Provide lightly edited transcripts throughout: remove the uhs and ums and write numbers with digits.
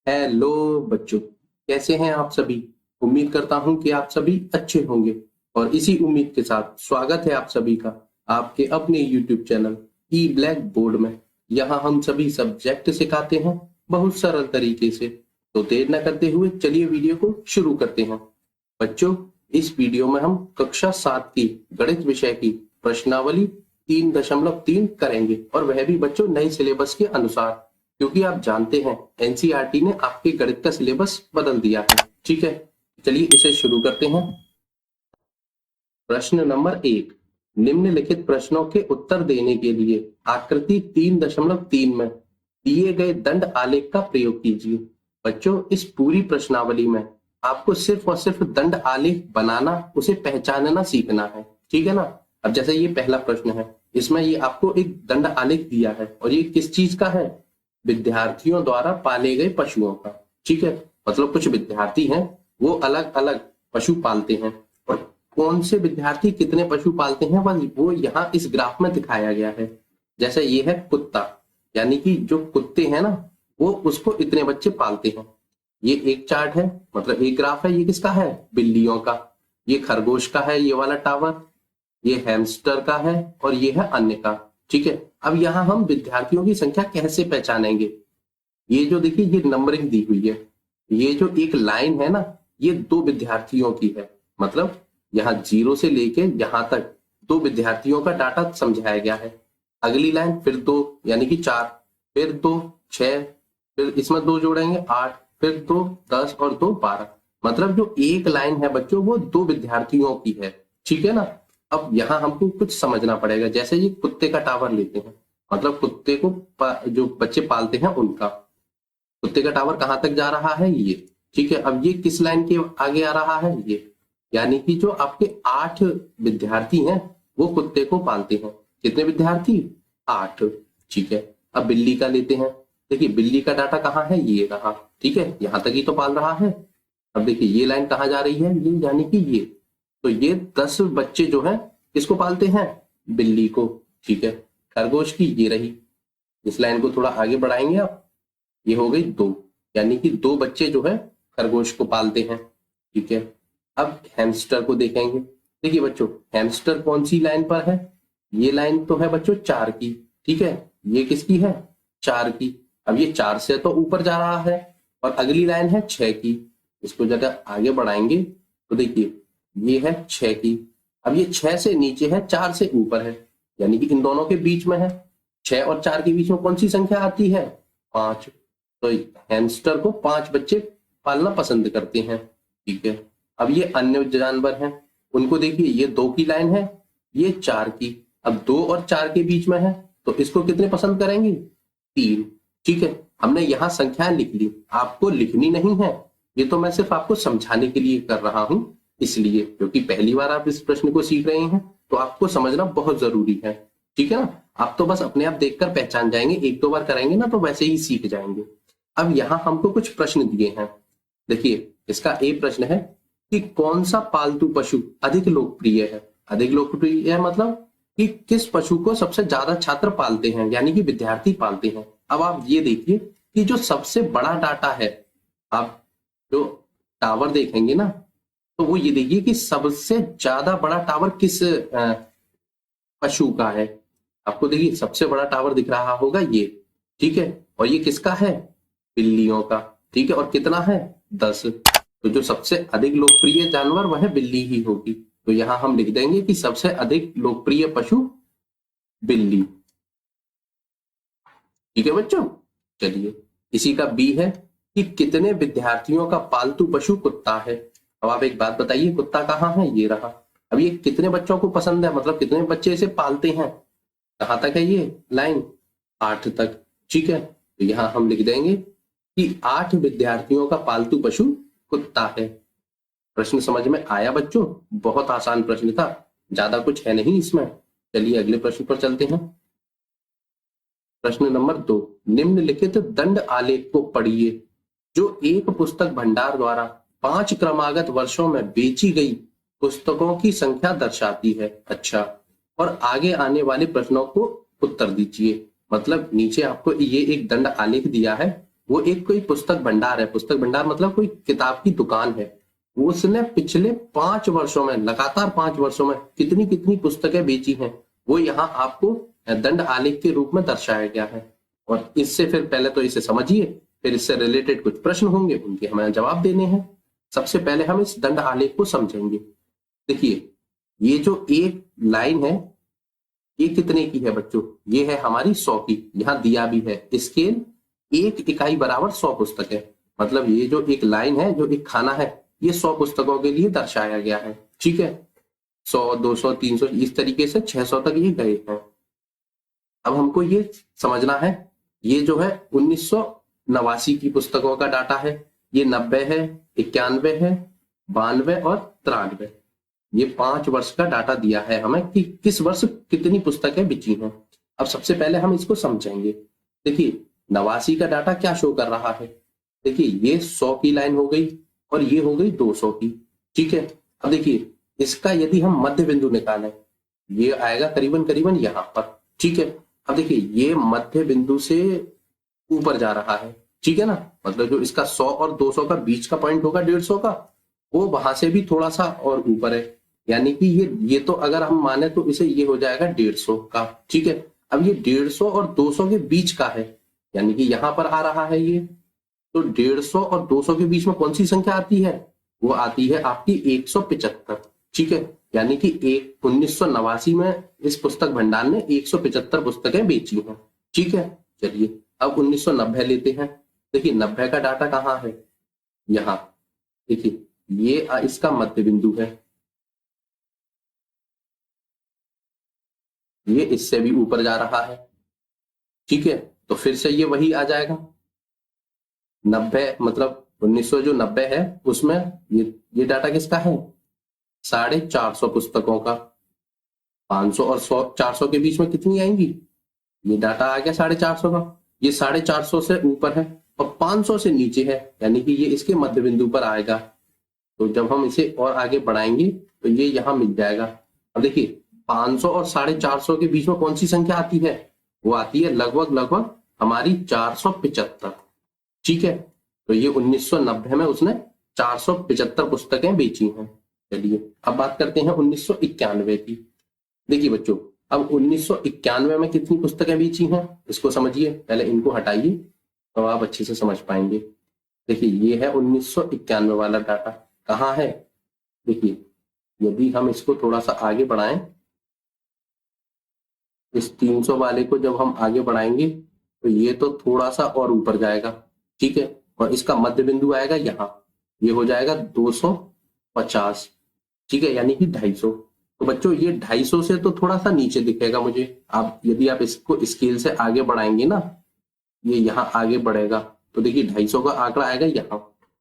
Hello बच्चों, कैसे हैं आप सभी। उम्मीद करता हूं कि आप सभी अच्छे होंगे और इसी उम्मीद के साथ स्वागत है आप सभी का आपके अपने YouTube चैनल ई ब्लैक बोर्ड में। यहाँ हम सभी सब्जेक्ट सिखाते हैं बहुत सरल तरीके से। तो देर न करते हुए चलिए वीडियो को शुरू करते हैं। बच्चों, इस वीडियो में हम कक्षा 7 की गणित विषय की प्रश्नावली 3.3 करेंगे और वह भी बच्चों नए सिलेबस के अनुसार, क्योंकि आप जानते हैं एनसीईआरटी ने आपके गणित का सिलेबस बदल दिया है। ठीक है, चलिए इसे शुरू करते हैं। प्रश्न नंबर 1, निम्नलिखित प्रश्नों के उत्तर देने के लिए आकृति 3.3 में दिए गए दंड आलेख का प्रयोग कीजिए। बच्चों, इस पूरी प्रश्नावली में आपको सिर्फ और सिर्फ दंड आलेख बनाना, उसे पहचानना सीखना है। ठीक है ना। अब जैसे ये पहला प्रश्न है, इसमें ये आपको एक दंड आलेख दिया है और ये किस चीज का है? विद्यार्थियों द्वारा पाले गए पशुओं का। ठीक है, मतलब कुछ विद्यार्थी हैं, वो अलग अलग पशु पालते हैं और कौन से विद्यार्थी कितने पशु पालते हैं वो यहाँ इस ग्राफ में दिखाया गया है। जैसे ये है कुत्ता, यानी कि जो कुत्ते हैं ना, वो उसको इतने बच्चे पालते हैं। ये एक चार्ट है, मतलब एक ग्राफ है। ये किसका है? बिल्लियों का। ये खरगोश का है, ये वाला टावर। ये हैमस्टर का है और ये है अन्य का। ठीक है, अब यहाँ हम विद्यार्थियों की संख्या कैसे पहचानेंगे? ये जो देखिए, ये नंबरिंग दी हुई है। ये जो एक लाइन है ना, ये 2 विद्यार्थियों की है। मतलब यहाँ 0 से लेके यहाँ तक 2 विद्यार्थियों का डाटा समझाया गया है। अगली लाइन फिर 2, यानी कि 4, फिर 2 6, फिर इसमें 2 जोड़ेंगे 8, फिर 2 10 और 2 12। मतलब जो एक लाइन है बच्चों, वो 2 विद्यार्थियों की है। ठीक है ना। अब यहाँ हमको कुछ समझना पड़ेगा। जैसे ये कुत्ते का टावर लेते हैं, मतलब कुत्ते को जो बच्चे पालते हैं उनका, कुत्ते का टावर कहाँ तक जा रहा है? ये। ठीक है, अब ये किस लाइन के आगे आ रहा है? ये। यानी कि जो आपके 8 विद्यार्थी हैं, वो कुत्ते को पालते हैं। कितने विद्यार्थी? 8। ठीक है, अब बिल्ली का लेते हैं। देखिए, बिल्ली का डाटा कहाँ है? ये रहा। ठीक है, यहां तक ही तो पाल रहा है। अब देखिए, ये लाइन कहाँ जा रही है? ये, यानी कि ये। तो ये 10 बच्चे जो हैं, किसको पालते हैं? बिल्ली को। ठीक है, खरगोश की ये रही। इस लाइन को थोड़ा आगे बढ़ाएंगे आप, ये हो गई 2, यानी कि 2 बच्चे जो है खरगोश को पालते हैं। ठीक है, अब हैमस्टर को देखेंगे। देखिए बच्चों, हैमस्टर कौन सी लाइन पर है? ये लाइन तो है बच्चों 4 की। ठीक है, ये किसकी है? 4 की। अब ये 4 से तो ऊपर जा रहा है और अगली लाइन है 6 की। इसको जगह आगे बढ़ाएंगे तो देखिए, ये है 6 की। अब ये 6 से नीचे है, 4 से ऊपर है, यानी कि इन दोनों के बीच में है। 6 और 4 के बीच में कौन सी संख्या आती है? 5। तो हैमस्टर को 5 बच्चे पालना पसंद करते हैं। ठीक है, अब ये अन्य जानवर हैं, उनको देखिए, ये 2 की लाइन है, ये 4 की। अब 2 और 4 के बीच में है, तो इसको कितने पसंद करेंगे? 3। ठीक है, हमने यहाँ संख्याएं लिख ली, आपको लिखनी नहीं है। ये तो मैं सिर्फ आपको समझाने के लिए कर रहा हूं, इसलिए, क्योंकि पहली बार आप इस प्रश्न को सीख रहे हैं, तो आपको समझना बहुत जरूरी है। ठीक है ना। आप तो बस अपने आप देखकर पहचान जाएंगे, 1-2 बार करेंगे ना तो वैसे ही सीख जाएंगे। अब यहाँ हमको कुछ प्रश्न दिए हैं। देखिए, इसका ए प्रश्न है कि कौन सा पालतू पशु अधिक लोकप्रिय है? अधिक लोकप्रिय है मतलब कि किस पशु को सबसे ज्यादा छात्र पालते हैं, यानी कि विद्यार्थी पालते हैं। अब आप ये देखिए कि जो सबसे बड़ा डाटा है, आप जो टावर देखेंगे ना, तो वो ये देखिए कि सबसे ज्यादा बड़ा टावर किस पशु का है। आपको देखिए, सबसे बड़ा टावर दिख रहा होगा ये। ठीक है, और ये किसका है? बिल्लियों का। ठीक है, और कितना है? 10। तो जो सबसे अधिक लोकप्रिय जानवर वह बिल्ली ही होगी। तो यहां हम लिख देंगे कि सबसे अधिक लोकप्रिय पशु बिल्ली। ठीक है बच्चों, चलिए, इसी का बी है कि कितने विद्यार्थियों का पालतू पशु कुत्ता है। अब आप एक बात बताइए, कुत्ता कहाँ है? ये रहा। अब ये कितने बच्चों को पसंद है, मतलब कितने बच्चे इसे पालते हैं? कहाँ तक है ये लाइन? 8 तक। ठीक है, तो यहाँ हम लिख देंगे कि 8 विद्यार्थियों का पालतू पशु कुत्ता है। प्रश्न समझ में आया बच्चों? बहुत आसान प्रश्न था, ज्यादा कुछ है नहीं इसमें। चलिए अगले प्रश्न पर चलते हैं। प्रश्न नंबर 2, निम्नलिखित दंड आलेख को पढ़िए जो एक पुस्तक भंडार द्वारा 5 क्रमागत वर्षों में बेची गई पुस्तकों की संख्या दर्शाती है। अच्छा, और आगे आने वाले प्रश्नों को उत्तर दीजिए। मतलब नीचे आपको ये एक दंड आलेख दिया है वो एक कोई पुस्तक भंडार है, पुस्तक भंडार मतलब कोई किताब की दुकान है, उसने पिछले 5 वर्षों में, लगातार 5 वर्षों में कितनी कितनी पुस्तकें बेची हैं, वो यहाँ आपको दंड आलेख के रूप में दर्शाया गया है। और इससे फिर पहले तो इसे समझिए, फिर इससे रिलेटेड कुछ प्रश्न होंगे, उनके हमें जवाब देने हैं। सबसे पहले हम इस दंड आलेख को समझेंगे। देखिए, ये जो एक लाइन है, ये कितने की है बच्चों? ये है हमारी 100 की। यहाँ दिया भी है स्केल 1 इकाई बराबर 100 पुस्तक है। मतलब ये जो एक लाइन है, जो एक खाना है, ये 100 पुस्तकों के लिए दर्शाया गया है। ठीक है, 100, 200, 300 इस तरीके से 600 तक ये गए हैं। अब हमको ये समझना है, ये जो है 1989 की पुस्तकों का डाटा है, ये 90 है, 91 है, 92 और 93। ये 5 वर्ष का डाटा दिया है हमें कि किस वर्ष कितनी पुस्तकें बिची हैं। अब सबसे पहले हम इसको समझेंगे। देखिए, 89 का डाटा क्या शो कर रहा है? देखिए, ये 100 की लाइन हो गई और ये हो गई 200 की। ठीक है, अब देखिए, इसका यदि हम मध्य बिंदु निकालें, ये आएगा करीबन करीबन यहाँ पर। ठीक है, अब देखिए, ये मध्य बिंदु से ऊपर जा रहा है। ठीक है ना, मतलब जो इसका 100 और 200 का बीच का पॉइंट होगा 150 का, वो वहां से भी थोड़ा सा और ऊपर है। यानी कि ये तो अगर हम माने तो इसे ये हो जाएगा 150 का। ठीक है, अब ये 150 और 200 के बीच का है, यानी कि यहाँ पर आ रहा है ये। तो 150 और 200 के बीच में कौन सी संख्या आती है? वो आती है आपकी 175। ठीक है, यानी कि 1989 में इस पुस्तक भंडार ने 175 पुस्तकें बेची हैं। ठीक है, चलिए अब 1990 लेते हैं। देखिए, 90 का डाटा कहाँ है? यहाँ देखिए, ये इसका मध्य बिंदु है, ये इससे भी ऊपर जा रहा है। ठीक है, तो फिर से ये वही आ जाएगा 90, मतलब 1900 जो 90 है उसमें ये डाटा किसका है? 450 पुस्तकों का। 500 और 100, 400 के बीच में कितनी आएंगी? ये डाटा आ गया 450 का। ये 450 से ऊपर है और 500 से नीचे है, यानी कि ये इसके मध्य बिंदु पर आएगा। तो जब हम इसे और आगे बढ़ाएंगे तो ये यहाँ मिल जाएगा। अब देखिए, 500 और 450 के बीच में कौन सी संख्या आती है? वो आती है लगभग लगभग हमारी 475। ठीक है, तो ये 1990 में उसने 475 पुस्तकें बेची हैं। चलिए अब बात करते हैं 1991 की। देखिए बच्चों, अब 1991 में कितनी पुस्तकें बेची हैं इसको समझिए। पहले इनको हटाइए तो आप अच्छे से समझ पाएंगे। देखिए, ये है 1991 वाला डाटा। कहाँ है? देखिए, यदि हम इसको थोड़ा सा आगे बढ़ाएं, इस 300 वाले को जब हम आगे बढ़ाएंगे तो ये तो थोड़ा सा और ऊपर जाएगा। ठीक है, और इसका मध्य बिंदु आएगा यहाँ, ये हो जाएगा 250। ठीक है, यानी कि 250। तो बच्चों, ये 250 से तो थोड़ा सा नीचे दिखेगा मुझे। आप यदि आप इसको स्केल से आगे बढ़ाएंगे ना, ये यहाँ आगे बढ़ेगा तो देखिए 250 का आंकड़ा आएगा यहाँ।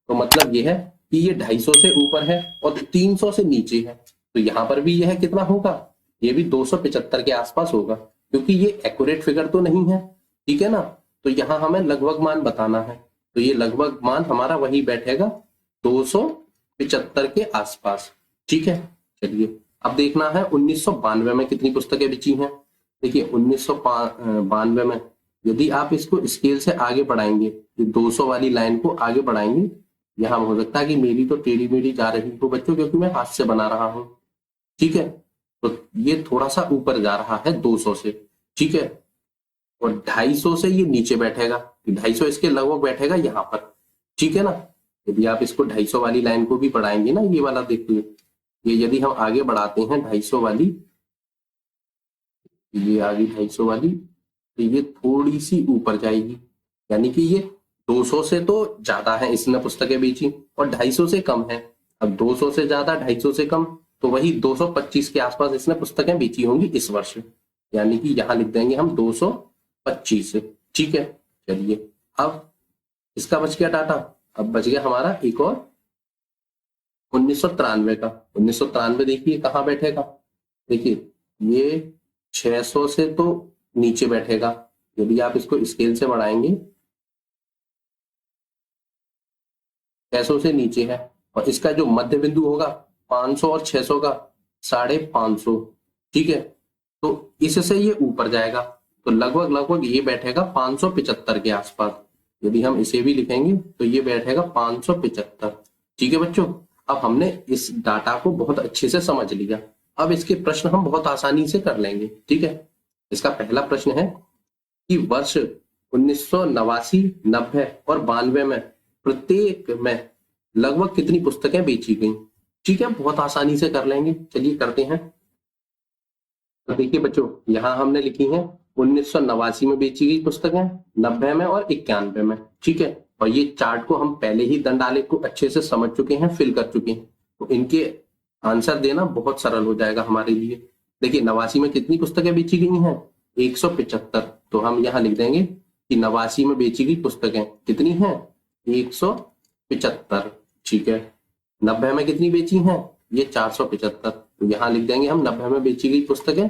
तो मतलब ये है कि ये 250 से ऊपर है और 300 से नीचे है। तो यहाँ पर भी यह कितना होगा? ये भी 275 के आसपास होगा, क्योंकि ये एक्यूरेट फिगर तो नहीं है। ठीक है ना, तो यहाँ हमें लगभग मान बताना है। तो ये लगभग मान हमारा वही बैठेगा 275 के आसपास। ठीक है, चलिए अब देखना है 1992 में कितनी पुस्तकें बिची हैं। देखिए, 1992 में यदि आप इसको स्केल से आगे बढ़ाएंगे, 200 वाली लाइन को आगे बढ़ाएंगे, यहाँ हो सकता है कि मेरी तो टेढ़ी मेढ़ी जा रही हो बच्चों, क्योंकि मैं हाथ से बना रहा हूँ। ठीक है, तो ये थोड़ा सा ऊपर जा रहा है 200 से। ठीक है, और 250 से ये नीचे बैठेगा, 250 इसके लगभग बैठेगा यहाँ पर। ठीक है ना, यदि आप इसको 250 वाली लाइन को भी बढ़ाएंगे ना, ये वाला देखिए, ये यदि हम आगे बढ़ाते हैं 250 वाली, ये आगे 250 वाली, तो ये थोड़ी सी ऊपर जाएगी, यानी कि ये 200 से तो ज्यादा है इसने पुस्तकें बेची और 250 से कम है। अब 200 से ज्यादा 250 से कम, तो वही 225 के आसपास इसने पुस्तकें बेची होंगी इस वर्ष, यानी कि यहाँ लिख देंगे हम 225। ठीक है, चलिए अब इसका बच गया डाटा। अब बच गया हमारा एक और 1993 का। 1993 देखिए कहाँ बैठेगा? देखिए, ये 600 से तो नीचे बैठेगा। यदि आप इसको स्केल से बढ़ाएंगे, 600 से नीचे है, और इसका जो मध्य बिंदु होगा 500 और 600 का 550। ठीक है, तो इससे ये ऊपर जाएगा, तो लगभग लगभग ये बैठेगा 575 के आसपास। यदि हम इसे भी लिखेंगे तो ये बैठेगा 575। ठीक है बच्चों, अब हमने इस डाटा को बहुत अच्छे से समझ लिया। अब इसके प्रश्न हम बहुत आसानी से कर लेंगे। ठीक है, इसका पहला प्रश्न है कि वर्ष 1989, 90 और 92 में प्रत्येक में लगभग कितनी पुस्तकें बेची गई। ठीक है, बहुत आसानी से कर लेंगे, चलिए करते हैं। तो देखिए बच्चों, यहाँ हमने लिखी है 1989 में बेची गई पुस्तकें, 90 में और 91 में। ठीक है, और ये चार्ट को हम पहले ही दंड आलेख को अच्छे से समझ चुके हैं, फिल कर चुके हैं, तो इनके आंसर देना बहुत सरल हो जाएगा हमारे लिए। देखिए 89 में कितनी पुस्तकें बेची गई हैं, 175। तो हम यहाँ लिख देंगे कि 89 में बेची गई पुस्तकें कितनी हैं, 175। ठीक है, 90 में कितनी बेची हैं, ये 475। तो यहाँ लिख देंगे हम 90 में बेची गई पुस्तकें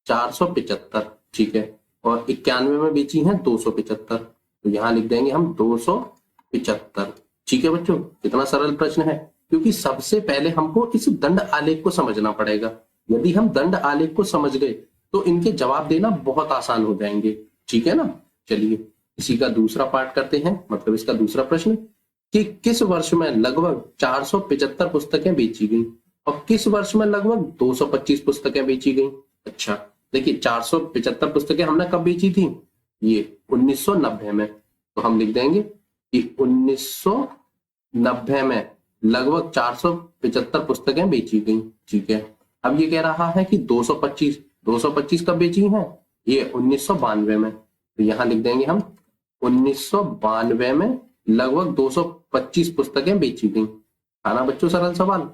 475। ठीक है, और 91 में बेची हैं 275। तो यहाँ लिख देंगे हम 275। ठीक है बच्चों, कितना सरल प्रश्न है, क्योंकि सबसे पहले हमको इस दंड आलेख को समझना पड़ेगा। यदि हम दंड आलेख को समझ गए तो इनके जवाब देना बहुत आसान हो जाएंगे। ठीक है ना, चलिए इसी का दूसरा पार्ट करते हैं, मतलब इसका दूसरा प्रश्न कि किस वर्ष में लगभग 475 पुस्तकें बेची गई और किस वर्ष में लगभग 225 पुस्तकें बेची गई। अच्छा देखिए, 475 पुस्तकें हमने कब बेची थी, ये 1990 में। तो हम लिख देंगे कि 1990 में लगभग 475 पुस्तकें बेची गई। ठीक है, अब ये कह रहा है कि 225 कब बेची हैं, ये 1992 में। तो यहाँ लिख देंगे हम 1992 में लगभग 225 पुस्तकें बेची गई। था ना बच्चों सरल सवाल।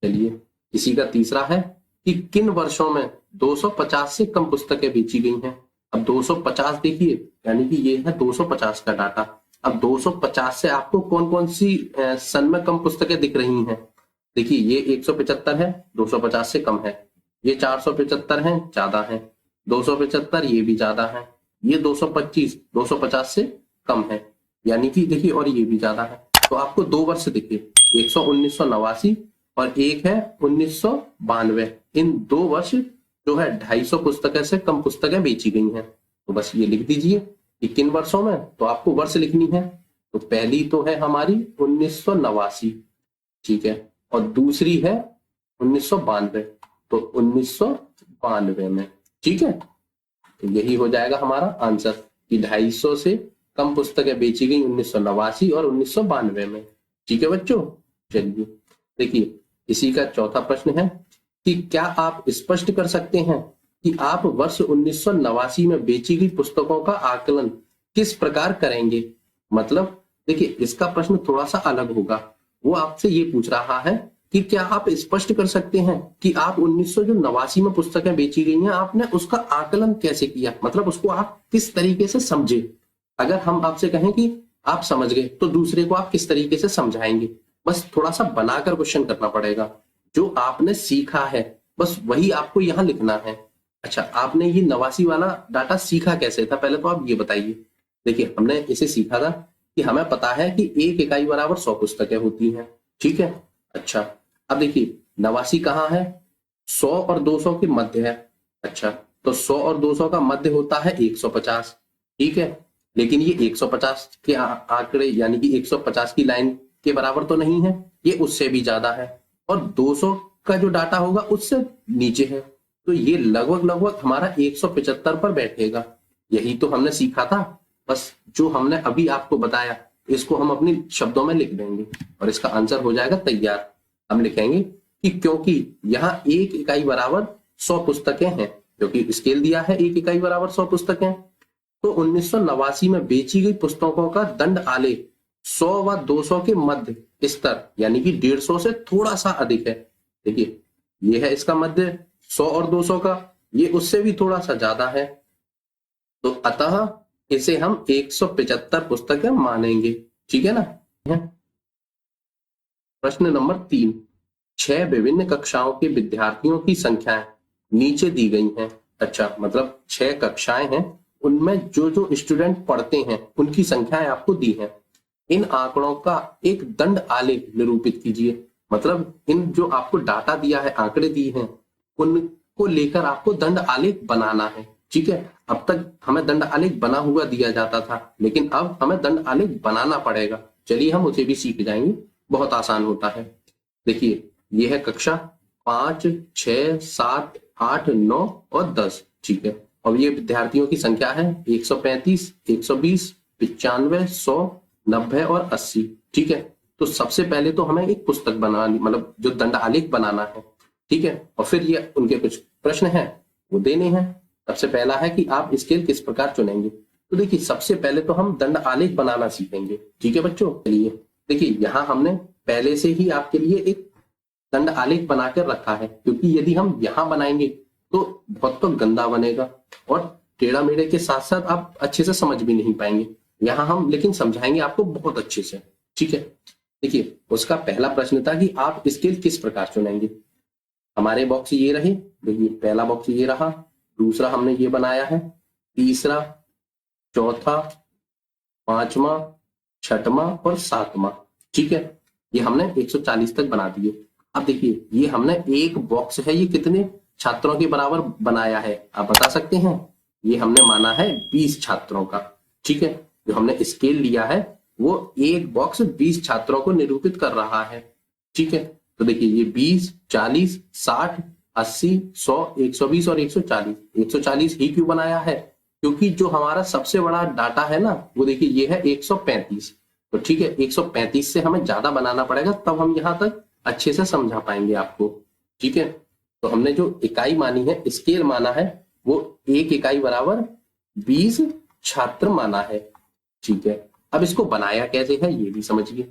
चलिए इसी का तीसरा है कि किन वर्षों में 250 से कम पुस्तकें बेची गई हैं। अब 250 देखिए, यानी कि ये है 250 का डाटा। अब 250 से आपको कौन कौन सी सन में कम पुस्तकें दिख रही हैं। देखिए ये 175 है, 250 से कम है। ये 475 है, ज्यादा है। 275 ये भी ज्यादा है। ये 225 250 से कम है, यानी कि देखिए, और ये भी ज्यादा है। तो आपको दो वर्ष दिखे, एक 1989 और एक है 1992। इन दो वर्ष जो है 250 पुस्तकें से कम पुस्तकें बेची गई हैं। तो बस ये लिख दीजिए कि किन वर्षों में, तो आपको वर्ष लिखनी है। तो पहली तो है हमारी 1989, ठीक है, और दूसरी है 1992। तो 1992 में। ठीक है, तो यही हो जाएगा हमारा आंसर कि 250 से कम पुस्तकें बेची गई 1989 और 1992 में। ठीक है बच्चों, चलिए देखिए इसी का चौथा प्रश्न है कि क्या आप स्पष्ट कर सकते हैं कि आप वर्ष 1989 में बेची गई पुस्तकों का आकलन किस प्रकार करेंगे। मतलब देखिए इसका प्रश्न थोड़ा सा अलग होगा। वो आपसे ये पूछ रहा है कि क्या आप स्पष्ट कर सकते हैं कि आप 1989 में पुस्तकें बेची गई हैं, आपने उसका आकलन कैसे किया, मतलब उसको आप किस तरीके से समझे। अगर हम आपसे कहें कि आप समझ गए तो दूसरे को आप किस तरीके से समझाएंगे। बस थोड़ा सा बनाकर क्वेश्चन करना पड़ेगा। जो आपने सीखा है बस वही आपको यहाँ लिखना है। अच्छा, आपने ये 89 वाला डाटा सीखा कैसे था, पहले तो आप ये बताइए। देखिए हमने इसे सीखा था कि हमें पता है कि 1 इकाई बराबर 100 पुस्तकें होती हैं। ठीक है, अच्छा अब देखिए 89 कहाँ है, 100 और 200 के मध्य है। अच्छा, तो 100 और 200 का मध्य होता है 150। ठीक है, लेकिन ये 150 के आंकड़े यानी कि 150 की लाइन के बराबर तो नहीं है, ये उससे भी ज्यादा है। और 200 का जो डाटा होगा उससे नीचे है। तो ये लगभग हमारा 175 पर बैठेगा। यही तो हमने सीखा था। बस जो हमने अभी आपको बताया इसको हम अपनी शब्दों में लिख देंगे और इसका आंसर हो जाएगा तैयार। हम लिखेंगे कि क्योंकि यहाँ 1 इकाई बराबर 100 पुस्तकें हैं, क्योंकि स्केल दिया है 1 इकाई बराबर 100 पुस्तकें, तो 1989 में बेची गई पुस्तकों का दंड आलेख 100 व 200 के मध्य स्तर यानी कि 150 से थोड़ा सा अधिक है। देखिए ये है इसका मध्य 100 और 200 का, ये उससे भी थोड़ा सा ज्यादा है। तो अतः इसे हम 175 पुस्तकें मानेंगे। ठीक है ना। प्रश्न नंबर 3, 6 विभिन्न कक्षाओं के विद्यार्थियों की संख्याएं नीचे दी गई हैं। अच्छा, मतलब 6 कक्षाएं हैं, उनमें जो जो स्टूडेंट पढ़ते हैं उनकी संख्याएं आपको दी हैं। इन आंकड़ों का एक दंड आलेख निरूपित कीजिए। मतलब इन जो आपको डाटा दिया है, आंकड़े दिए हैं, उनको लेकर आपको दंड आलेख बनाना है। ठीक है। अब तक हमें दंड आलेख बना हुआ दिया जाता था, लेकिन अब हमें दंड आलेख बनाना पड़ेगा। चलिए हम उसे भी सीख जाएंगे, बहुत आसान होता है। देखिए ये है कक्षा 5, 6, 7, 8, 9 और 10, ठीक है। और ये विद्यार्थियों की संख्या है 135, 120, 95, 100, 90 और 80, ठीक है। तो सबसे पहले तो हमें एक पुस्तक बनानी, मतलब जो दंड आलेख बनाना है, ठीक है। और फिर ये उनके कुछ प्रश्न हैं वो देने हैं। सबसे पहला है कि आप स्केल किस प्रकार चुनेंगे। तो देखिए सबसे पहले तो हम दंड आलेख बनाना सीखेंगे, ठीक है बच्चों। चलिए देखिए यहाँ हमने पहले से ही आपके लिए एक दंड आलेख बनाकर रखा है, क्योंकि यदि हम यहाँ बनाएंगे तो बहुत तो गंदा बनेगा और टेढ़ा मेढ़े के साथ साथ आप अच्छे से समझ भी नहीं पाएंगे। यहाँ हम लेकिन समझाएंगे आपको बहुत अच्छे से, ठीक है। देखिए उसका पहला प्रश्न था कि आप स्केल किस प्रकार चुनेंगे। हमारे बॉक्स ये रहे, देखिए पहला बॉक्स ये रहा, दूसरा हमने ये बनाया है, तीसरा, चौथा, पांचवा, छठवां और सातवां, ठीक है। ये हमने 140 तक बना दिए। अब देखिए ये हमने एक बॉक्स है, ये कितने छात्रों के बराबर बनाया है आप बता सकते हैं। ये हमने माना है 20 छात्रों का, ठीक है। जो हमने स्केल लिया है वो एक बॉक्स 20 छात्रों को निरूपित कर रहा है, ठीक है। तो देखिए ये 20, 40, 60, 80, 100, 120 और 140। 140 ही क्यों बनाया है, क्योंकि जो हमारा सबसे बड़ा डाटा है ना वो देखिए ये है 135। तो ठीक है 135 से हमें ज्यादा बनाना पड़ेगा, तब हम यहाँ तक अच्छे से समझा पाएंगे आपको, ठीक है। तो हमने जो इकाई मानी है, स्केल माना है, वो एक इकाई बराबर 20 छात्र माना है, ठीक है। अब इसको बनाया कैसे है ये भी समझिए।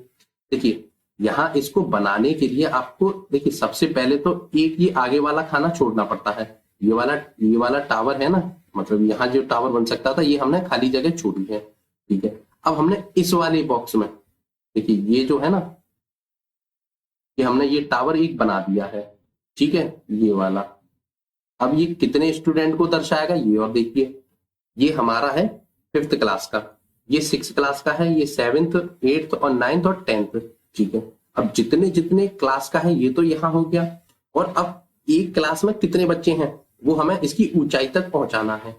देखिए यहाँ इसको बनाने के लिए आपको देखिए सबसे पहले तो एक ये आगे वाला खाना छोड़ना पड़ता है। ये वाला टावर है ना, मतलब यहाँ जो टावर बन सकता था ये हमने खाली जगह छोड़ी है, ठीक है। अब हमने इस वाले बॉक्स में देखिए ये जो है ना, ये हमने ये टावर एक बना दिया है, ठीक है, ये वाला। अब ये कितने स्टूडेंट को दर्शाएगा ये और देखिए, ये हमारा है 5th क्लास का, ये 6th क्लास का है, ये 7th, 8th और 9th और 10th, ठीक है। अब जितने जितने क्लास का है ये तो यहाँ हो गया, और अब एक क्लास में कितने बच्चे हैं वो हमें इसकी ऊंचाई तक पहुंचाना है।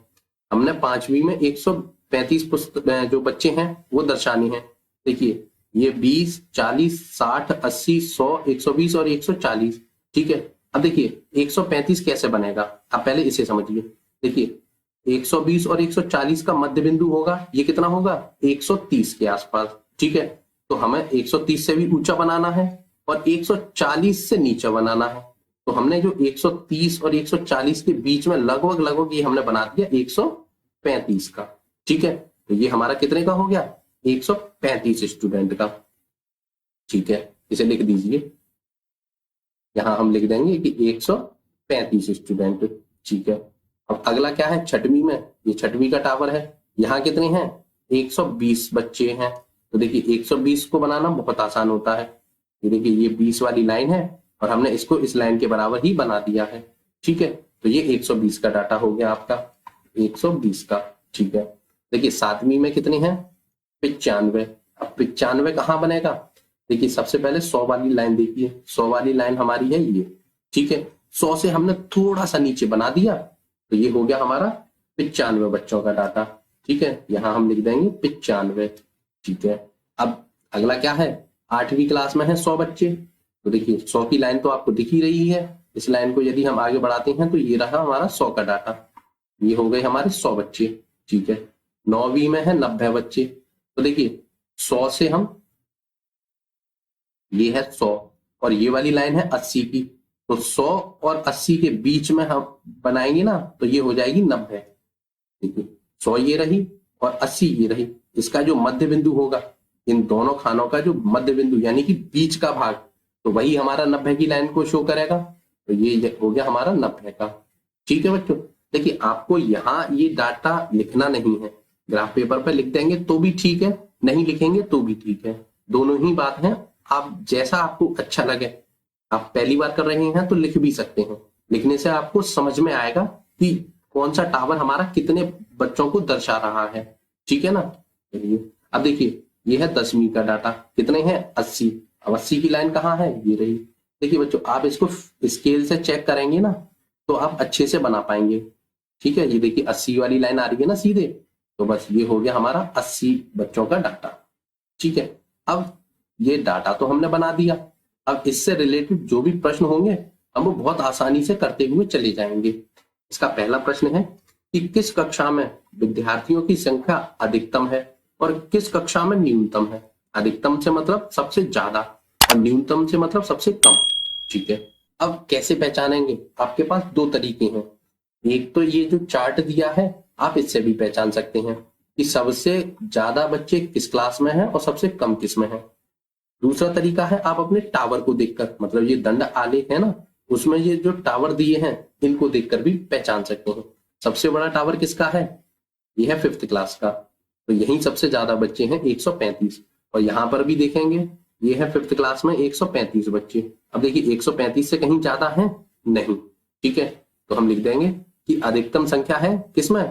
हमने 5वीं में 135 पुस्तक जो बच्चे हैं वो दर्शाने हैं। देखिए ये 20, 40, 60, 80, 100, 120 और 140, ठीक है। अब देखिए 135 कैसे बनेगा, आप पहले इसे समझिए। देखिए 120 और 140 का मध्य बिंदु होगा, ये कितना होगा 130 के आसपास, ठीक है। तो हमें 130 से भी ऊंचा बनाना है और 140 से नीचा बनाना है। तो हमने जो 130 और 140 के बीच में लगभग लगभग ये हमने बना दिया 135 का, ठीक है। तो ये हमारा कितने का हो गया 135 स्टूडेंट का, ठीक है। इसे लिख दीजिए, यहां हम लिख देंगे कि 135 स्टूडेंट, ठीक है। अब अगला क्या है, छठवीं में, ये छठवीं का टावर है, यहाँ कितने हैं 120 बच्चे हैं। तो देखिए 120 को बनाना बहुत आसान होता है। ये देखिए ये 20 वाली लाइन है और हमने इसको इस लाइन के बराबर ही बना दिया है, ठीक है। तो ये 120 का डाटा हो गया आपका, 120 का, ठीक है। देखिए 7वीं में कितने हैं 95। अब 95 कहाँ बनेगा, देखिए सबसे पहले 100 वाली लाइन देखिए, 100 वाली लाइन हमारी है ये, ठीक है। 100 से हमने थोड़ा सा नीचे बना दिया, तो ये हो गया हमारा 95 बच्चों का डाटा, ठीक है। यहाँ हम लिख देंगे 95, ठीक है। अब अगला क्या है, 8वीं क्लास में है 100 बच्चे। तो देखिए 100 की लाइन तो आपको दिख ही रही है, इस लाइन को यदि हम आगे बढ़ाते हैं तो ये रहा हमारा 100 का डाटा, ये हो गए हमारे 100 बच्चे, ठीक है। 9वीं में है 90 बच्चे। तो देखिए 100 से हम, ये है 100 और ये वाली लाइन है 80 की, तो 100 और 80 के बीच में हम बनाएंगे ना तो ये हो जाएगी 90, ठीक है। 100 ये रही और 80 ये रही, इसका जो मध्य बिंदु होगा, इन दोनों खानों का जो मध्य बिंदु यानी कि बीच का भाग, तो वही हमारा 90 की लाइन को शो करेगा। तो ये हो गया हमारा 90 का, ठीक है बच्चों। देखिए आपको यहाँ ये डाटा लिखना नहीं है, ग्राफ पेपर पर लिख देंगे तो भी ठीक है, नहीं लिखेंगे तो भी ठीक है, दोनों ही बात है। आप जैसा आपको अच्छा लगे, आप पहली बार कर रहे हैं तो लिख भी सकते हैं, लिखने से आपको समझ में आएगा कि कौन सा टावर हमारा कितने बच्चों को दर्शा रहा है, ठीक है ना। चलिए अब देखिए ये है 10वीं का डाटा, कितने हैं 80। अब 80 की लाइन कहाँ है, ये रही। देखिए बच्चों आप इसको स्केल से चेक करेंगे ना तो आप अच्छे से बना पाएंगे। ठीक है, ये देखिए 80 वाली लाइन आ रही है ना सीधे, तो बस ये हो गया हमारा 80 बच्चों का डाटा। ठीक है, अब ये डाटा तो हमने बना दिया। अब इससे रिलेटेड जो भी प्रश्न होंगे हम वो बहुत आसानी से करते हुए चले जाएंगे। इसका पहला प्रश्न है कि किस कक्षा में विद्यार्थियों की संख्या अधिकतम है और किस कक्षा में न्यूनतम है। अधिकतम से मतलब सबसे ज्यादा और न्यूनतम से मतलब सबसे कम। ठीक है, अब कैसे पहचानेंगे? आपके पास दो तरीके हैं। एक तो ये जो चार्ट दिया है आप इससे भी पहचान सकते हैं कि सबसे ज्यादा बच्चे किस क्लास में हैं और सबसे कम किस में हैं। दूसरा तरीका है आप अपने टावर को देखकर, मतलब ये दंड आलेख है ना, उसमें ये जो टावर दिए हैं इनको देखकर भी पहचान सकते हैं। सबसे बड़ा टावर किसका है? ये है 5th क्लास का, तो यहीं सबसे ज्यादा बच्चे हैं 135। और यहाँ पर भी देखेंगे ये है 5th क्लास में 135 बच्चे। अब देखिए 135 से कहीं ज्यादा है नहीं। ठीक है, तो हम लिख देंगे कि अधिकतम संख्या है किसमें?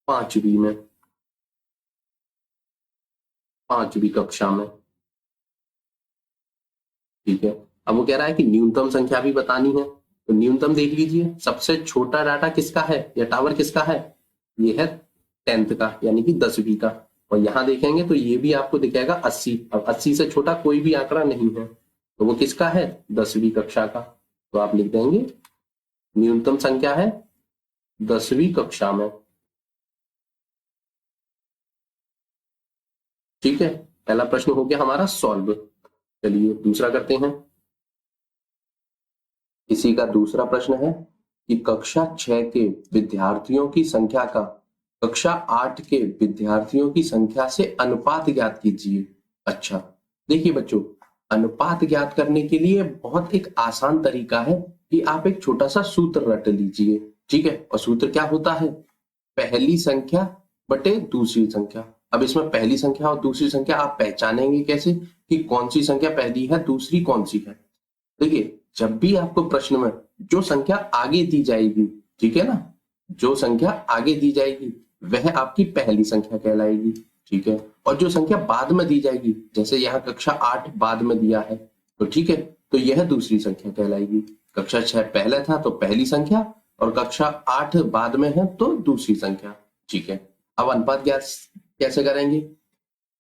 5वीं में, 5वीं कक्षा में। ठीक है, अब वो कह रहा है कि न्यूनतम संख्या भी बतानी है, तो न्यूनतम देख लीजिए सबसे छोटा डाटा किसका है या टावर किसका है? ये है 10th का यानी कि 10वीं का। और यहाँ देखेंगे तो ये भी आपको दिखेगा 80। अब 80 से छोटा कोई भी आंकड़ा नहीं है, तो वो किसका है? 10वीं कक्षा का। तो आप लिख देंगे न्यूनतम संख्या है 10वीं कक्षा में। ठीक है, पहला प्रश्न हो गया हमारा सॉल्व। चलिए दूसरा करते हैं। इसी का दूसरा प्रश्न है कि कक्षा 6 के विद्यार्थियों की संख्या का कक्षा 8 के विद्यार्थियों की संख्या से अनुपात ज्ञात कीजिए। अच्छा, देखिए बच्चों, अनुपात ज्ञात करने के लिए बहुत एक आसान तरीका है कि आप एक छोटा सा सूत्र रट लीजिए। ठीक है, और सूत्र क्या होता है? पहली संख्या बटे दूसरी संख्या। अब इसमें पहली संख्या और दूसरी संख्या आप पहचानेंगे कैसे कि कौन सी संख्या पहली है दूसरी कौन सी है? देखिए, जब भी आपको प्रश्न में जो संख्या आगे दी जाएगी, ठीक है ना, जो संख्या आगे दी जाएगी वह आपकी पहली संख्या कहलाएगी। ठीक है, और जो संख्या बाद में दी जाएगी, जैसे यहाँ कक्षा 8 बाद में दिया है, तो ठीक है, तो यह दूसरी संख्या कहलाएगी। कक्षा 6 पहले था तो पहली संख्या, और कक्षा 8 बाद में है तो दूसरी संख्या। ठीक है, अब अनुपात ज्ञात कैसे करेंगे?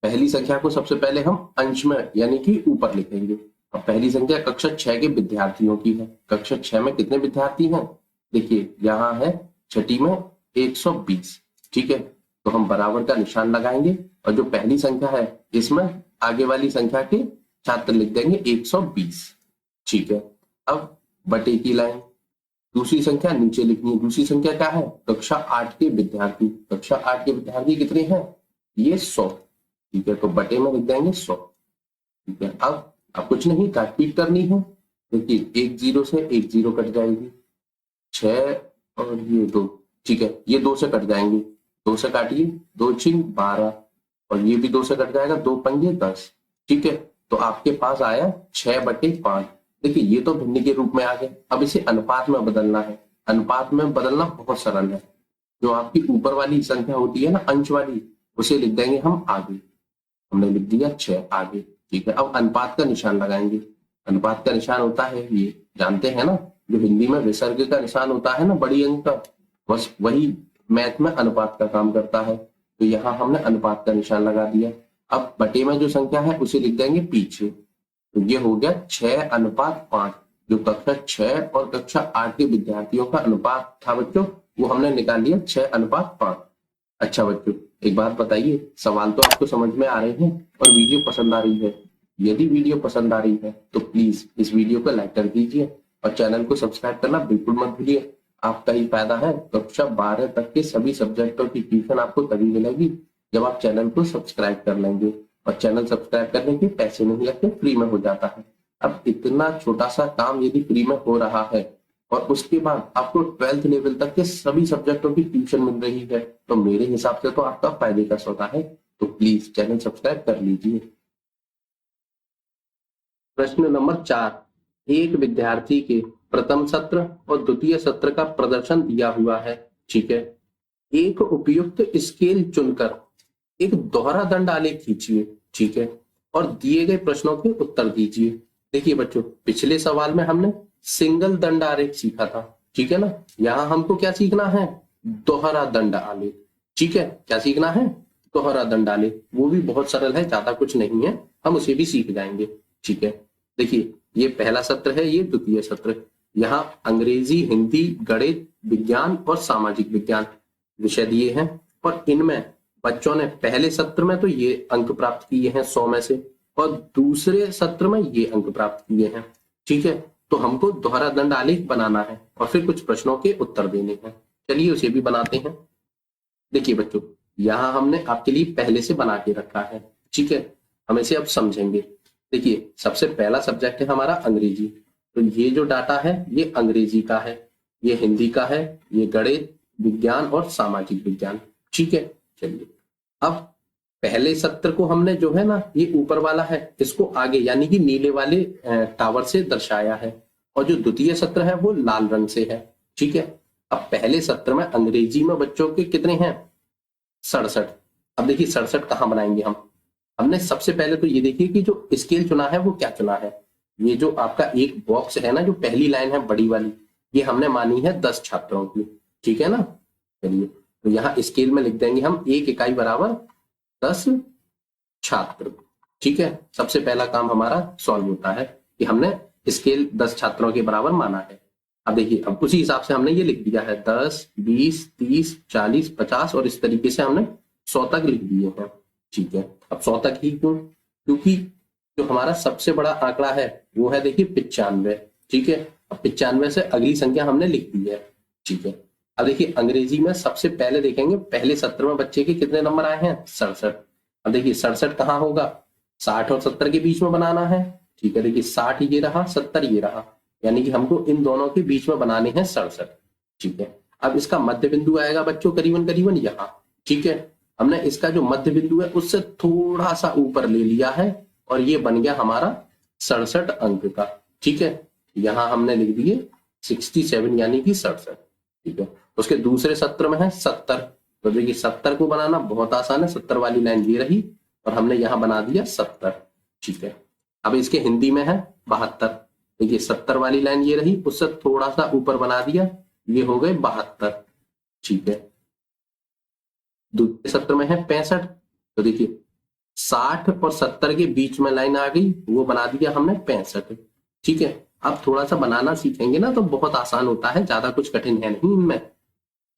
पहली संख्या को सबसे पहले हम अंश में यानी कि ऊपर लिखेंगे। अब पहली संख्या कक्षा 6 के विद्यार्थियों की है। कक्षा 6 में कितने विद्यार्थी हैं? देखिए यहाँ है छठी में 120। ठीक है, तो हम बराबर का निशान लगाएंगे और जो पहली संख्या है इसमें आगे वाली संख्या के छात्र लिख देंगे 120। ठीक है, अब बटे की लाइन, दूसरी संख्या नीचे लिखनी है। दूसरी संख्या क्या है? कक्षा 8 के विद्यार्थी। कक्षा 8 के विद्यार्थी कितने हैं? ये 100। ठीक है, तो बटे में लिख देंगे 100। ठीक है, अब कुछ नहीं, काटपीट करनी है। देखिए 1 0 से 1 0 कट जाएगी, 6 और ये 2। ठीक है, ये 2 से कट जाएंगे, 2 से काटिए, 2 6 12 और ये भी 2 से कट जाएगा, 2 पंजे 10। ठीक है, तो आपके पास आया 6/5। देखिए ये तो भिन्न के रूप में आ गए। अब इसे अनुपात में बदलना है। अनुपात में बदलना बहुत सरल है। जो आपकी ऊपर वाली संख्या होती है ना, अंश वाली, उसे लिख देंगे हम आगे। हमने लिख दिया 6 आगे। ठीक है, अब अनुपात का निशान लगाएंगे। अनुपात का निशान होता है, ये जानते हैं ना, जो हिंदी में विसर्ग का निशान होता है ना, बड़ी अंक का, बस वही मैथ में अनुपात का काम करता है। तो यहाँ हमने अनुपात का निशान लगा दिया। अब बटे में जो संख्या है उसे लिख देंगे पीछे। तो ये हो गया 6:5। जो कक्षा 6 और कक्षा 8 के विद्यार्थियों का अनुपात था बच्चों, वो हमने निकाल लिया 6:5। अच्छा बच्चों, एक बात बताइए, सवाल तो आपको समझ में आ रहे हैं और वीडियो पसंद आ रही है? यदि वीडियो पसंद आ रही है तो प्लीज इस वीडियो को लाइक कर दीजिए और चैनल को सब्सक्राइब करना बिल्कुल मत भूलिए। आपका ही फायदा है। कक्षा 12 तक के सभी सब्जेक्टों की ट्यूशन आपको तभी मिलेगी जब आप चैनल को सब्सक्राइब कर लेंगे। और चैनल सब्सक्राइब करने के पैसे नहीं लगते, फ्री में हो जाता है। अब इतना छोटा सा काम यदि फ्री में हो रहा है और उसके बाद आपको 12th लेवल तक के सभी सब्जेक्टों की ट्यूशन मिल रही है, तो मेरे हिसाब से तो आपका फायदे का सौदा है। तो प्लीज चैनल सब्सक्राइब कर लीजिए। प्रश्न नंबर 4, एक विद्यार्थी के प्रथम सत्र और द्वितीय सत्र का प्रदर्शन दिया हुआ है। ठीक है, एक उपयुक्त स्केल चुनकर एक दोहरा दंड आलेख खींचिए। ठीक है, और दिए गए प्रश्नों के उत्तर दीजिए। देखिए बच्चों, पिछले सवाल में हमने सिंगल दंड आलेख सीखा था। ठीक है ना, यहाँ हमको क्या सीखना है? दोहरा दंड आलेख। ठीक है, क्या सीखना है? दोहरा दंड आलेख। वो भी बहुत सरल है, ज्यादा कुछ नहीं है, हम उसे भी सीख जाएंगे। ठीक है, देखिए ये पहला सत्र है, ये द्वितीय सत्र। यहाँ अंग्रेजी, हिंदी, गणित, विज्ञान और सामाजिक विज्ञान विषय दिए हैं, और इनमें बच्चों ने पहले सत्र में तो ये अंक प्राप्त किए हैं 100 में से, और दूसरे सत्र में ये अंक प्राप्त किए हैं। ठीक है, तो हमको दोहरा दंड आलेख बनाना है और फिर कुछ प्रश्नों के उत्तर देने हैं। चलिए उसे भी बनाते हैं। देखिए बच्चों, यहाँ हमने आपके लिए पहले से बना के रखा है। ठीक है, हम इसे अब समझेंगे। देखिए, सबसे पहला सब्जेक्ट है हमारा अंग्रेजी, तो ये जो डाटा है ये अंग्रेजी का है, ये हिंदी का है, ये गणित, विज्ञान और सामाजिक विज्ञान। ठीक है, चलिए अब पहले सत्र को हमने जो है ना, ये ऊपर वाला है, इसको आगे यानी कि नीले वाले टावर से दर्शाया है, और जो द्वितीय सत्र है वो लाल रंग से है। ठीक है, अब पहले सत्र में अंग्रेजी में बच्चों के कितने हैं? 67। अब देखिए 67 कहाँ बनाएंगे हम? हमने सबसे पहले तो ये देखिए कि जो स्केल चुना है वो क्या चुना है। ये जो आपका एक बॉक्स है ना, जो पहली लाइन है बड़ी वाली, ये हमने मानी है 10 छात्रों की। ठीक है ना, चलिए तो यहाँ स्केल में लिख देंगे हम 1 इकाई बराबर 10 छात्र। ठीक है, सबसे पहला काम हमारा सॉल्व होता है कि हमने स्केल 10 छात्रों के बराबर माना है। अब देखिए, अब उसी हिसाब से हमने ये लिख दिया है 10, 20, 30, 40, 50 और इस तरीके से हमने 100 तक लिख दिए हैं। ठीक है, अब 100 तक ही क्यों? क्योंकि जो हमारा सबसे बड़ा आंकड़ा है वो है देखिए 95। ठीक है, अब 95 से अगली संख्या हमने लिख दी है। ठीक है, अब देखिए अंग्रेजी में सबसे पहले देखेंगे पहले सत्र में बच्चे के कितने नंबर आए हैं? 67। अब देखिए 67 कहाँ होगा? 60 और 70 के बीच में बनाना है। ठीक है, देखिए 60 ये रहा, 70 ये रहा, यानी कि हमको इन दोनों के बीच में बनाने हैं 67। ठीक है, अब इसका मध्य बिंदु आएगा बच्चों करीबन करीबन यहाँ। ठीक है, हमने इसका जो मध्य बिंदु है उससे थोड़ा सा ऊपर ले लिया है और ये बन गया हमारा 67 अंक का। ठीक है, यहाँ हमने लिख दिए 67 यानी कि 67। ठीक है, उसके दूसरे सत्र में है 70, तो देखिए 70 को बनाना बहुत आसान है। 70 वाली लाइन ये रही और हमने यहाँ बना दिया 70। ठीक है, अब इसके हिंदी में है 72, देखिए 70 वाली लाइन ये रही, उससे थोड़ा सा ऊपर बना दिया, ये हो गए 72। ठीक है, दूसरे सत्र में है 65, तो देखिए 60 और 70 के बीच में लाइन आ गई, वो बना दिया हमने 65। ठीक है, अब थोड़ा सा बनाना सीखेंगे ना तो बहुत आसान होता है, ज्यादा कुछ कठिन है नहीं इनमें।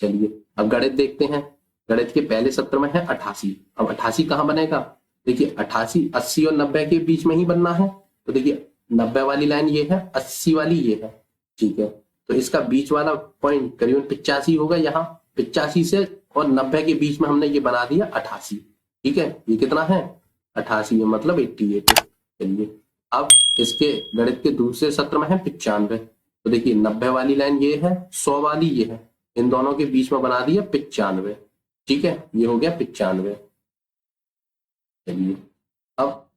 चलिए अब गणित देखते हैं। गणित के पहले सत्र में है 88। अब 88 कहाँ बनेगा? देखिए 88 80 और 90 के बीच में ही बनना है, तो देखिए 90 वाली लाइन ये है, 80 वाली ये है। ठीक है, तो इसका बीच वाला पॉइंट करीबन 85 होगा। यहाँ 85 से और 90 के बीच में हमने ये बना दिया 88। ठीक है, ये कितना है? 88, मतलब 88। चलिए अब इसके गणित के दूसरे सत्र में है 95, तो देखिए 90 वाली लाइन ये है, 100 वाली ये है, इन दोनों के बीच में बना दिया 95। ठीक है, ये हो गया 95। चलिए अब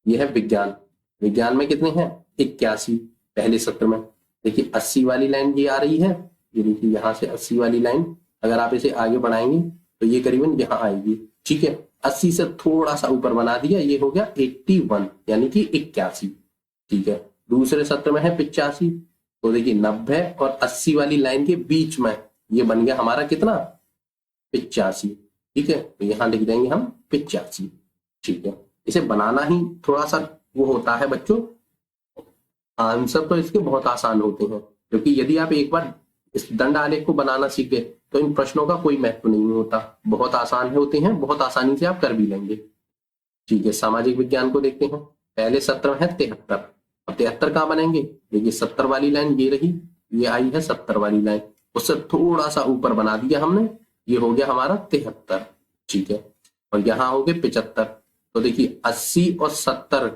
ये है विज्ञान। विज्ञान में कितने हैं? 81 पहले सत्र में। देखिए 80 वाली लाइन ये आ रही है, ये देखिए यहाँ से 80 वाली लाइन अगर आप इसे आगे बढ़ाएंगे तो ये करीबन यहाँ आएगी। ठीक है, 80 से थोड़ा सा ऊपर बना दिया, ये हो गया 81 यानी कि 81। ठीक है, दूसरे सत्र में है 85, तो देखिए 90 और 80 वाली लाइन के बीच में ये बन गया हमारा कितना? 85। ठीक है, तो यहाँ लिख देंगे हम 85। ठीक है, इसे बनाना ही थोड़ा सा वो होता है बच्चों, आंसर तो इसके बहुत आसान होते हैं, क्योंकि यदि आप एक बार इस दंड आलेख को बनाना सीख गए तो इन प्रश्नों का कोई महत्व नहीं होता, बहुत आसान होते हैं, बहुत आसानी से आप कर भी लेंगे। ठीक है, सामाजिक विज्ञान को देखते हैं। पहले सत्र में है 73। अब 73 कहाँ बनेंगे? देखिए 70 वाली लाइन ये रही, ये आई है 70 वाली लाइन, उससे थोड़ा सा ऊपर बना दिया हमने, ये हो गया हमारा 73। ठीक है, और यहाँ हो गए 75, तो देखिए 80 और 70,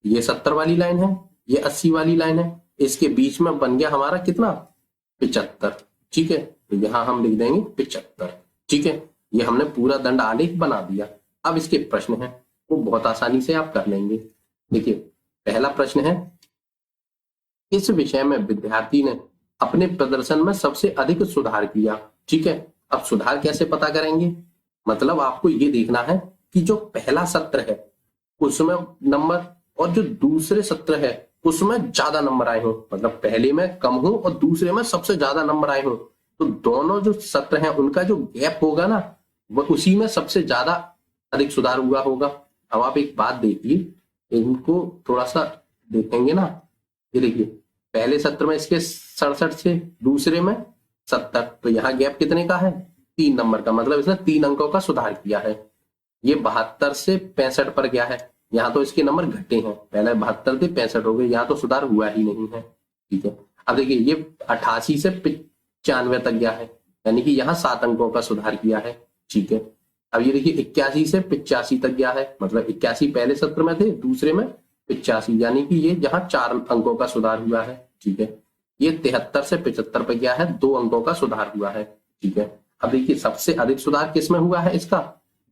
ये 70 वाली लाइन है, ये 80 वाली लाइन है, इसके बीच में बन गया हमारा कितना? 75। ठीक है, तो यहाँ हम लिख देंगे 75। ठीक है, ये हमने पूरा दंड आलेख बना दिया। अब इसके प्रश्न हैं वो बहुत आसानी से आप कर लेंगे। देखिए पहला प्रश्न है, इस विषय में विद्यार्थी ने अपने प्रदर्शन में सबसे अधिक सुधार किया। ठीक है, अब सुधार कैसे पता करेंगे? मतलब आपको ये देखना है कि जो पहला सत्र है उसमें नंबर और जो दूसरे सत्र है उसमें ज्यादा नंबर आए हो, मतलब पहले में कम हो और दूसरे में सबसे ज्यादा नंबर आए हो, तो दोनों जो सत्र हैं उनका जो गैप होगा ना, वो उसी में सबसे ज्यादा अधिक सुधार हुआ होगा। अब आप एक बात देखिए, इनको थोड़ा सा देखेंगे ना, ये देखिए पहले सत्र में इसके 67 थे, दूसरे में 70, तो यहाँ गैप कितने का है? 3 नंबर का, मतलब इसने 3 अंकों का सुधार किया है। ये 72 से 65 पर गया है, यहाँ तो इसके नंबर घटे हैं, पहले 72 थे 65 हो गए, यहाँ तो सुधार हुआ ही नहीं है। ठीक है, अब देखिए ये 88 से 95 तक गया है, यानी कि यहाँ 7 अंकों का सुधार किया है। ठीक है, अब ये देखिए 81 से 85 तक गया है, मतलब 81 पहले सत्र में थे, दूसरे में 85, यानी कि ये यहाँ 4 अंकों का सुधार हुआ है। ठीक है, ये 73 से 75 पे गया है, 2 अंकों का सुधार हुआ है। ठीक है, अब देखिए सबसे अधिक सुधार किसमें हुआ है इसका?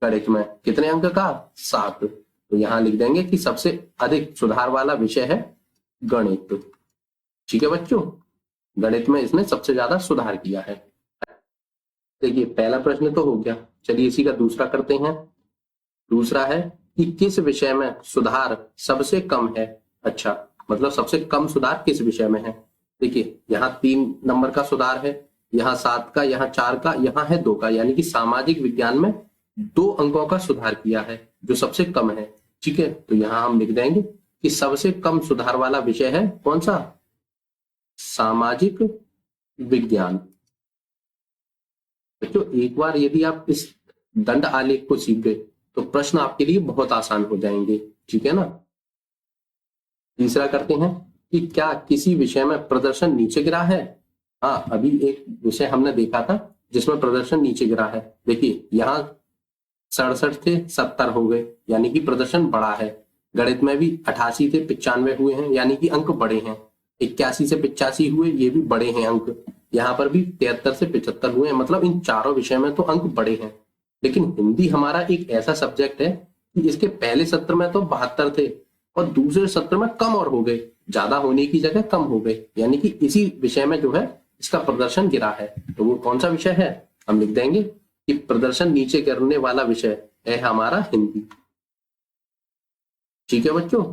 गणित में। कितने अंक का? 7। तो यहां लिख देंगे कि सबसे अधिक सुधार वाला विषय है गणित। ठीक है बच्चों, गणित में इसने सबसे ज्यादा सुधार किया है। देखिए पहला प्रश्न तो हो गया, चलिए इसी का दूसरा करते हैं। दूसरा है कि किस विषय में सुधार सबसे कम है? अच्छा, मतलब सबसे कम सुधार किस विषय में है? देखिए यहाँ 3 नंबर का सुधार है, यहाँ 7 का, यहाँ 4 का, यहाँ है 2 का, यानी कि सामाजिक विज्ञान में 2 अंकों का सुधार किया है, जो सबसे कम है। ठीक है, तो यहाँ हम लिख देंगे कि सबसे कम सुधार वाला विषय है कौन सा? सामाजिक विज्ञान। बच्चों एक बार यदि आप इस दंड आलेख को सीख गए तो प्रश्न आपके लिए बहुत आसान हो जाएंगे। ठीक है ना। तीसरा करते हैं कि क्या किसी विषय में प्रदर्शन नीचे गिरा है? हाँ, अभी एक विषय हमने देखा था जिसमें प्रदर्शन नीचे गिरा है। देखिए यहाँ 67 थे, 70 हो गए, यानी कि प्रदर्शन बढ़ा है। गणित में भी 88 थे, 95 हुए हैं, यानी कि अंक बढ़े हैं। 81 से 85 हुए, ये भी बढ़े हैं अंक। यहाँ पर भी 73 से 75 हुए हैं, मतलब इन चारों विषय में तो अंक बढ़े हैं। लेकिन हिंदी हमारा एक ऐसा सब्जेक्ट है कि इसके पहले सत्र में तो 72 थे और दूसरे सत्र में कम और हो गए, ज्यादा होने की जगह कम हो गए, यानी कि इसी विषय में जो है इसका प्रदर्शन गिरा है। तो वो कौन सा विषय है? हम लिख देंगे कि प्रदर्शन नीचे गिरने वाला विषय है हमारा हिंदी। ठीक है बच्चों।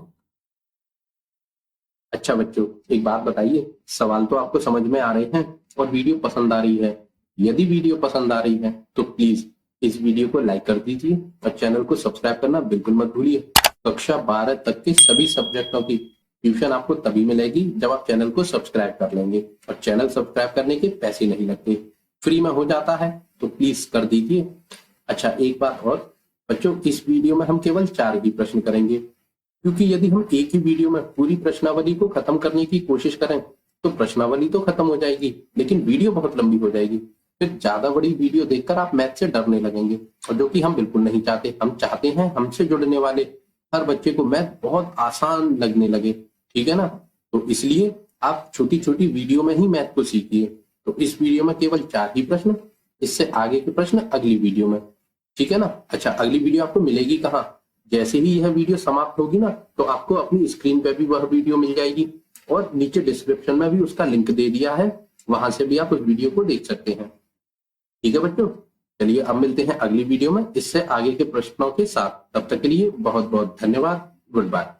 अच्छा बच्चों एक बात बताइए, सवाल तो आपको समझ में आ रहे हैं और वीडियो पसंद आ रही है। यदि वीडियो पसंद आ रही है तो प्लीज इस वीडियो को लाइक कर दीजिए और चैनल को सब्सक्राइब करना बिल्कुल मत भूलिए। कक्षा 12 तक के सभी सब्जेक्टों की ट्यूशन आपको तभी मिलेगी जब आप चैनल को सब्सक्राइब कर लेंगे, और चैनल सब्सक्राइब करने के पैसे नहीं लगते, फ्री में हो जाता है, तो प्लीज कर दीजिए। अच्छा एक बात और बच्चों, इस वीडियो में हम केवल 4 ही प्रश्न करेंगे, क्योंकि यदि हम एक ही वीडियो में पूरी प्रश्नावली को खत्म करने की कोशिश करें तो प्रश्नावली तो खत्म हो जाएगी लेकिन वीडियो बहुत लंबी हो जाएगी। फिर ज्यादा बड़ी वीडियो देखकर आप मैथ से डरने लगेंगे, और जो कि हम बिल्कुल नहीं चाहते। हम चाहते हैं हमसे जुड़ने वाले हर बच्चे को मैथ बहुत आसान लगने लगे। ठीक है ना। तो इसलिए आप छोटी छोटी वीडियो में ही मैथ को सीखिए। तो इस वीडियो में केवल 4 ही प्रश्न, इससे आगे के प्रश्न अगली वीडियो में। ठीक है ना। अच्छा अगली वीडियो आपको मिलेगी कहाँ? जैसे ही यह वीडियो समाप्त होगी ना तो आपको अपनी स्क्रीन पे भी वह वीडियो मिल जाएगी, और नीचे डिस्क्रिप्शन में भी उसका लिंक दे दिया है, वहां से भी आप उस वीडियो को देख सकते हैं। ठीक है बच्चों, चलिए अब मिलते हैं अगली वीडियो में इससे आगे के प्रश्नों के साथ। तब तक के लिए बहुत बहुत धन्यवाद। Good bye.